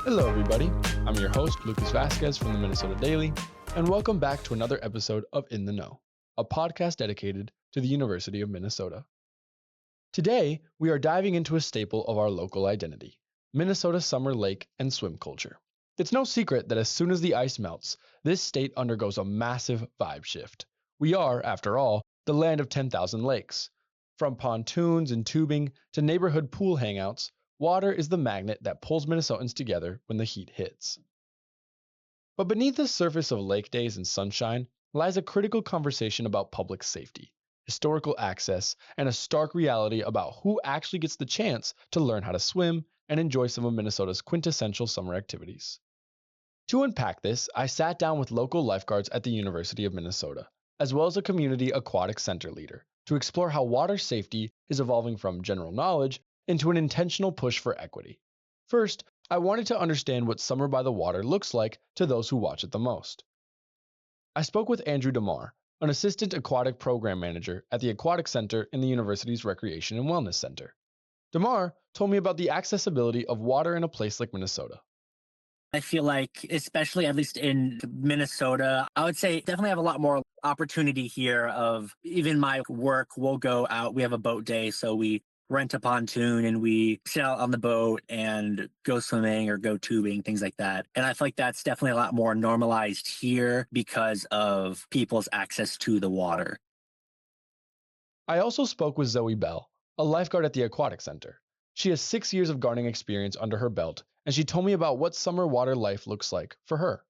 Hello, everybody. I'm your host, Lucas Vasquez from the Minnesota Daily, and welcome back to another episode of In the Know, a podcast dedicated to the University of Minnesota. Today, we are diving into a staple of our local identity, Minnesota summer lake and swim culture. It's no secret that as soon as the ice melts, this state undergoes a massive vibe shift. We are, after all, the land of 10,000 lakes. From pontoons and tubing to neighborhood pool hangouts, water is the magnet that pulls Minnesotans together when the heat hits. But beneath the surface of lake days and sunshine lies a critical conversation about public safety, historical access, and a stark reality about who actually gets the chance to learn how to swim and enjoy some of Minnesota's quintessential summer activities. To unpack this, I sat down with local lifeguards at the University of Minnesota, as well as a community aquatic center leader, to explore how water safety is evolving from general knowledge into an intentional push for equity. First, I wanted to understand what summer by the water looks like to those who watch it the most. I spoke with Andrew DeMar, an assistant aquatic program manager at the Aquatic Center in the university's Recreation and Wellness Center. DeMar told me about the accessibility of water in a place like Minnesota. I feel like, especially at least in Minnesota, I would say definitely have a lot more opportunity here of even my work. We'll go out. We have a boat day. So we rent a pontoon and we sit out on the boat and go swimming or go tubing, things like that. And I feel like that's definitely a lot more normalized here because of people's access to the water. I also spoke with Zoe Bell, a lifeguard at the Aquatic Center. She has 6 years of gardening experience under her belt, and she told me about what summer water life looks like for her.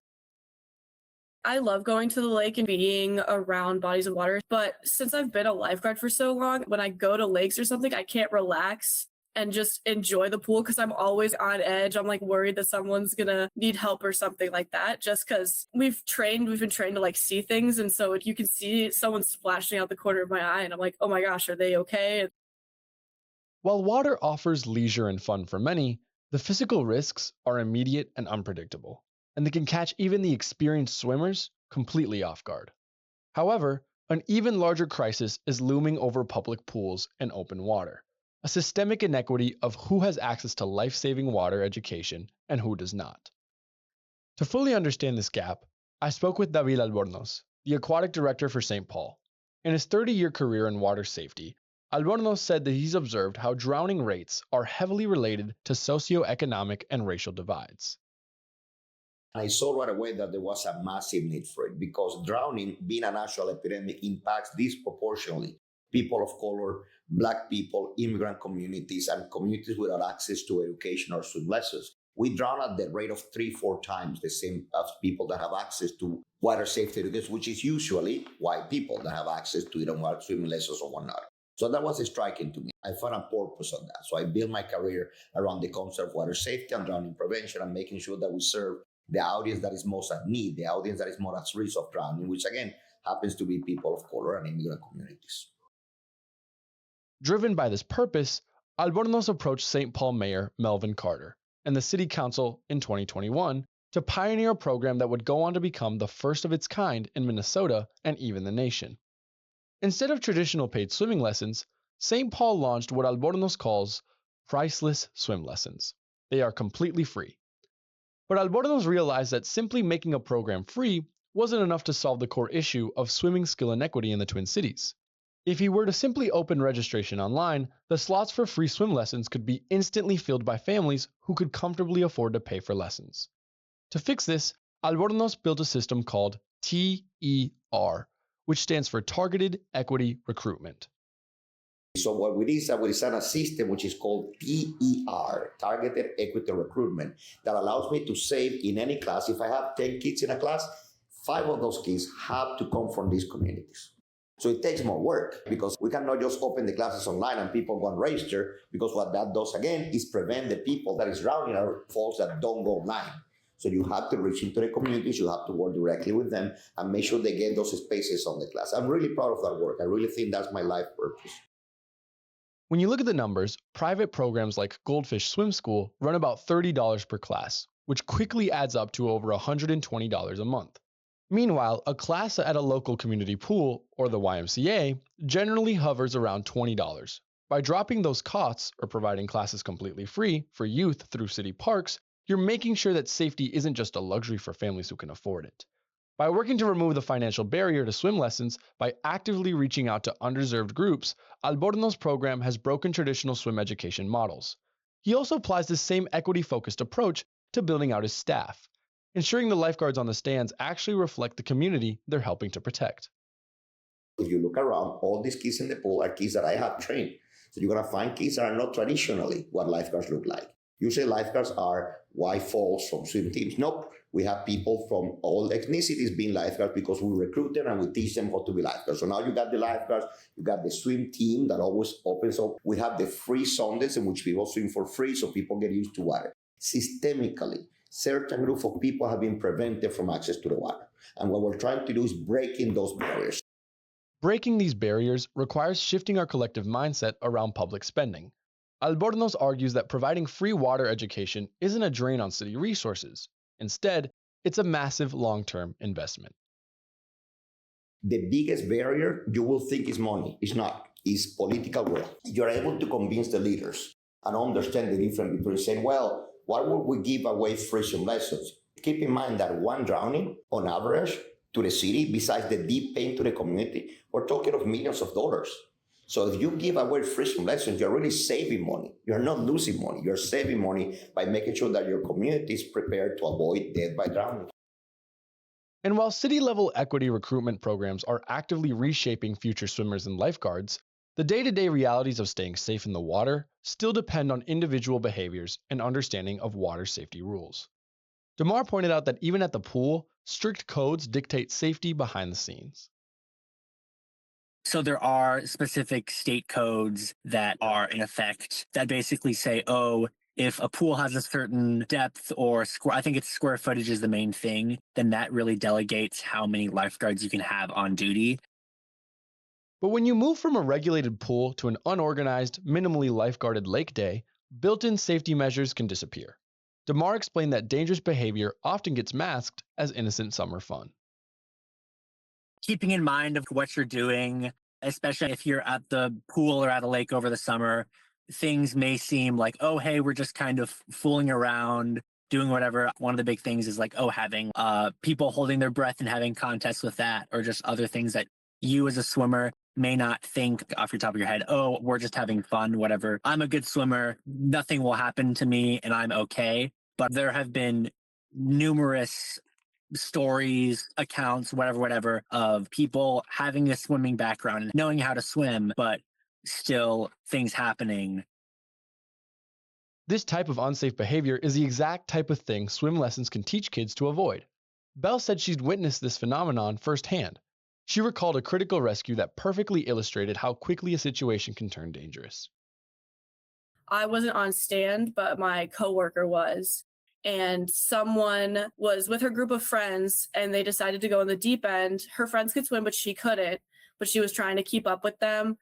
I love going to the lake and being around bodies of water, but since I've been a lifeguard for so long, when I go to lakes or something, I can't relax and just enjoy the pool because I'm always on edge. I'm like worried that someone's gonna need help or something like that, just because we've been trained to like see things. And so you can see someone splashing out the corner of my eye and I'm like, oh my gosh, are they okay? While water offers leisure and fun for many, the physical risks are immediate and unpredictable, and they can catch even the experienced swimmers completely off guard. However, an even larger crisis is looming over public pools and open water, a systemic inequity of who has access to life-saving water education and who does not. To fully understand this gap, I spoke with David Albornoz, the aquatic director for St. Paul. In his 30-year career in water safety, Albornoz said that he's observed how drowning rates are heavily related to socioeconomic and racial divides. I saw right away that there was a massive need for it because drowning, being a national epidemic, impacts disproportionately people of color, Black people, immigrant communities, and communities without access to education or swim lessons. We drown at the rate of 3-4 times the same as people that have access to water safety education, which is usually white people that have access to either swimming lessons or whatnot. So that was striking to me. I found a purpose on that. So I built my career around the concept of water safety and drowning prevention and making sure that we serve the audience that is most at need, the audience that is more at risk of drowning, which again happens to be people of color and immigrant communities. Driven by this purpose, Albornoz approached St. Paul Mayor Melvin Carter and the City Council in 2021 to pioneer a program that would go on to become the first of its kind in Minnesota and even the nation. Instead of traditional paid swimming lessons, St. Paul launched what Albornoz calls priceless swim lessons. They are completely free. But Albornoz realized that simply making a program free wasn't enough to solve the core issue of swimming skill inequity in the Twin Cities. If he were to simply open registration online, the slots for free swim lessons could be instantly filled by families who could comfortably afford to pay for lessons. To fix this, Albornoz built a system called TER, which stands for Targeted Equity Recruitment. So what we did is that we designed a system which is called TER, Targeted Equity Recruitment, that allows me to save in any class. If I have 10 kids in a class, 5 of those kids have to come from these communities. So it takes more work because we cannot just open the classes online and people go and register, because what that does again is prevent the people that is drowning are folks that don't go online. So you have to reach into the communities, you have to work directly with them and make sure they get those spaces on the class. I'm really proud of that work. I really think that's my life purpose. When you look at the numbers, private programs like Goldfish Swim School run about $30 per class, which quickly adds up to over $120 a month. Meanwhile, a class at a local community pool, or the YMCA, generally hovers around $20. By dropping those costs or providing classes completely free for youth through city parks, you're making sure that safety isn't just a luxury for families who can afford it. By working to remove the financial barrier to swim lessons by actively reaching out to underserved groups, Alborno's program has broken traditional swim education models. He also applies the same equity-focused approach to building out his staff, ensuring the lifeguards on the stands actually reflect the community they're helping to protect. If you look around, all these kids in the pool are kids that I have trained. So you're going to find kids that are not traditionally what lifeguards look like. Usually lifeguards are white folks from swim teams. Nope. We have people from all ethnicities being lifeguards because we recruit them and we teach them how to be lifeguards. So now you got the lifeguards, you got the swim team that always opens up. We have the free Sundays in which people swim for free so people get used to water. Systemically, certain group of people have been prevented from access to the water. And what we're trying to do is breaking those barriers. Breaking these barriers requires shifting our collective mindset around public spending. Albornoz argues that providing free water education isn't a drain on city resources. Instead, it's a massive long-term investment. The biggest barrier you will think is money. It's not. It's political will. You're able to convince the leaders and understand the difference between saying, well, why would we give away free swim lessons? Keep in mind that one drowning, on average, to the city, besides the deep pain to the community, we're talking of millions of dollars. So if you give away free swim lessons, you're really saving money. You're not losing money. You're saving money by making sure that your community is prepared to avoid death by drowning. And while city-level equity recruitment programs are actively reshaping future swimmers and lifeguards, the day-to-day realities of staying safe in the water still depend on individual behaviors and understanding of water safety rules. Damar pointed out that even at the pool, strict codes dictate safety behind the scenes. So there are specific state codes that are in effect that basically say, oh, if a pool has a certain depth or I think it's square footage is the main thing, then that really delegates how many lifeguards you can have on duty. But when you move from a regulated pool to an unorganized, minimally lifeguarded lake day, built-in safety measures can disappear. Damar explained that dangerous behavior often gets masked as innocent summer fun. Keeping in mind of what you're doing, especially if you're at the pool or at a lake over the summer, things may seem like, oh, hey, we're just kind of fooling around, doing whatever. One of the big things is like, oh, having people holding their breath and having contests with that, or just other things that you as a swimmer may not think off your top of your head, oh, we're just having fun, whatever. I'm a good swimmer. Nothing will happen to me and I'm okay. But there have been numerous stories, accounts, whatever, of people having a swimming background and knowing how to swim, but still things happening. This type of unsafe behavior is the exact type of thing swim lessons can teach kids to avoid. Belle said she'd witnessed this phenomenon firsthand. She recalled a critical rescue that perfectly illustrated how quickly a situation can turn dangerous. I wasn't on stand, but my coworker was. And someone was with her group of friends and they decided to go in the deep end. Her friends could swim, but she couldn't. But she was trying to keep up with them.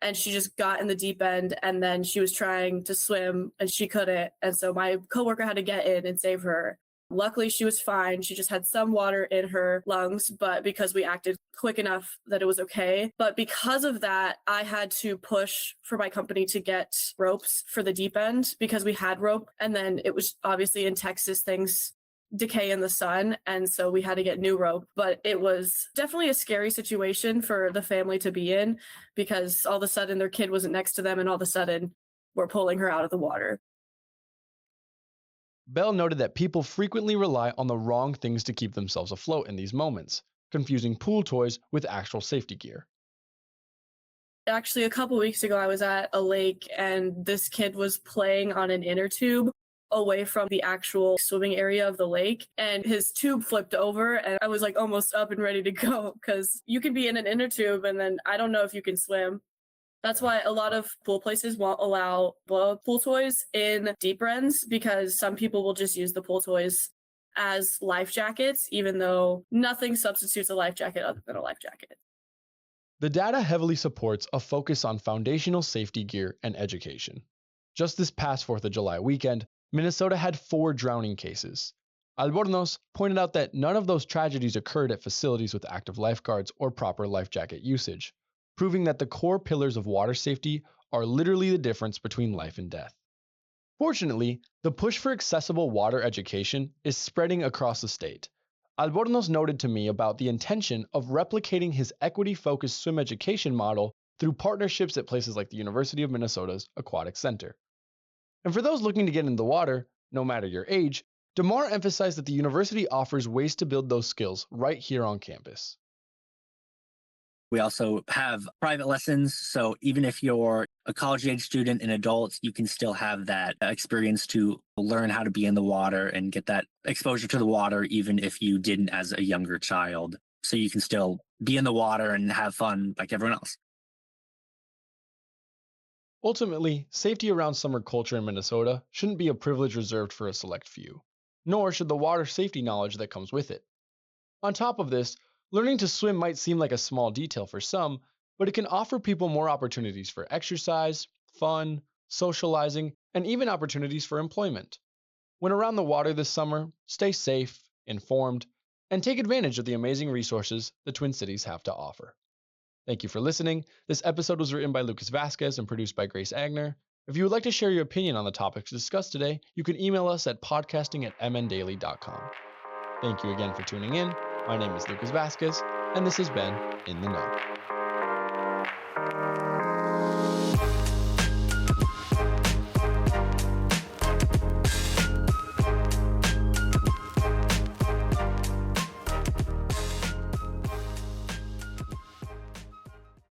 And she just got in the deep end and then she was trying to swim and she couldn't. And so my coworker had to get in and save her. Luckily, she was fine. She just had some water in her lungs, but because we acted quick enough that it was okay. But because of that, I had to push for my company to get ropes for the deep end because we had rope. And then it was obviously in Texas, things decay in the sun. And so we had to get new rope. But it was definitely a scary situation for the family to be in because all of a sudden their kid wasn't next to them and all of a sudden we're pulling her out of the water. Belle noted that people frequently rely on the wrong things to keep themselves afloat in these moments, confusing pool toys with actual safety gear. Actually, a couple weeks ago, I was at a lake and this kid was playing on an inner tube away from the actual swimming area of the lake, and his tube flipped over and I was like almost up and ready to go because you can be in an inner tube and then I don't know if you can swim. That's why a lot of pool places won't allow blow-up pool toys in deep ends because some people will just use the pool toys as life jackets, even though nothing substitutes a life jacket other than a life jacket. The data heavily supports a focus on foundational safety gear and education. Just this past 4th of July weekend, Minnesota had 4 drowning cases. Albornoz pointed out that none of those tragedies occurred at facilities with active lifeguards or proper life jacket usage, proving that the core pillars of water safety are literally the difference between life and death. Fortunately, the push for accessible water education is spreading across the state. Albornoz noted to me about the intention of replicating his equity-focused swim education model through partnerships at places like the University of Minnesota's Aquatic Center. And for those looking to get into the water, no matter your age, DeMar emphasized that the university offers ways to build those skills right here on campus. We also have private lessons. So even if you're a college age student and adult, you can still have that experience to learn how to be in the water and get that exposure to the water, even if you didn't as a younger child. So you can still be in the water and have fun like everyone else. Ultimately, safety around summer culture in Minnesota shouldn't be a privilege reserved for a select few, nor should the water safety knowledge that comes with it. On top of this, learning to swim might seem like a small detail for some, but it can offer people more opportunities for exercise, fun, socializing, and even opportunities for employment. When around the water this summer, stay safe, informed, and take advantage of the amazing resources the Twin Cities have to offer. Thank you for listening. This episode was written by Lucas Vasquez and produced by Grace Agner. If you would like to share your opinion on the topics discussed today, you can email us at podcasting@mndaily.com. Thank you again for tuning in. My name is Lucas Vasquez, and this has been In the Know.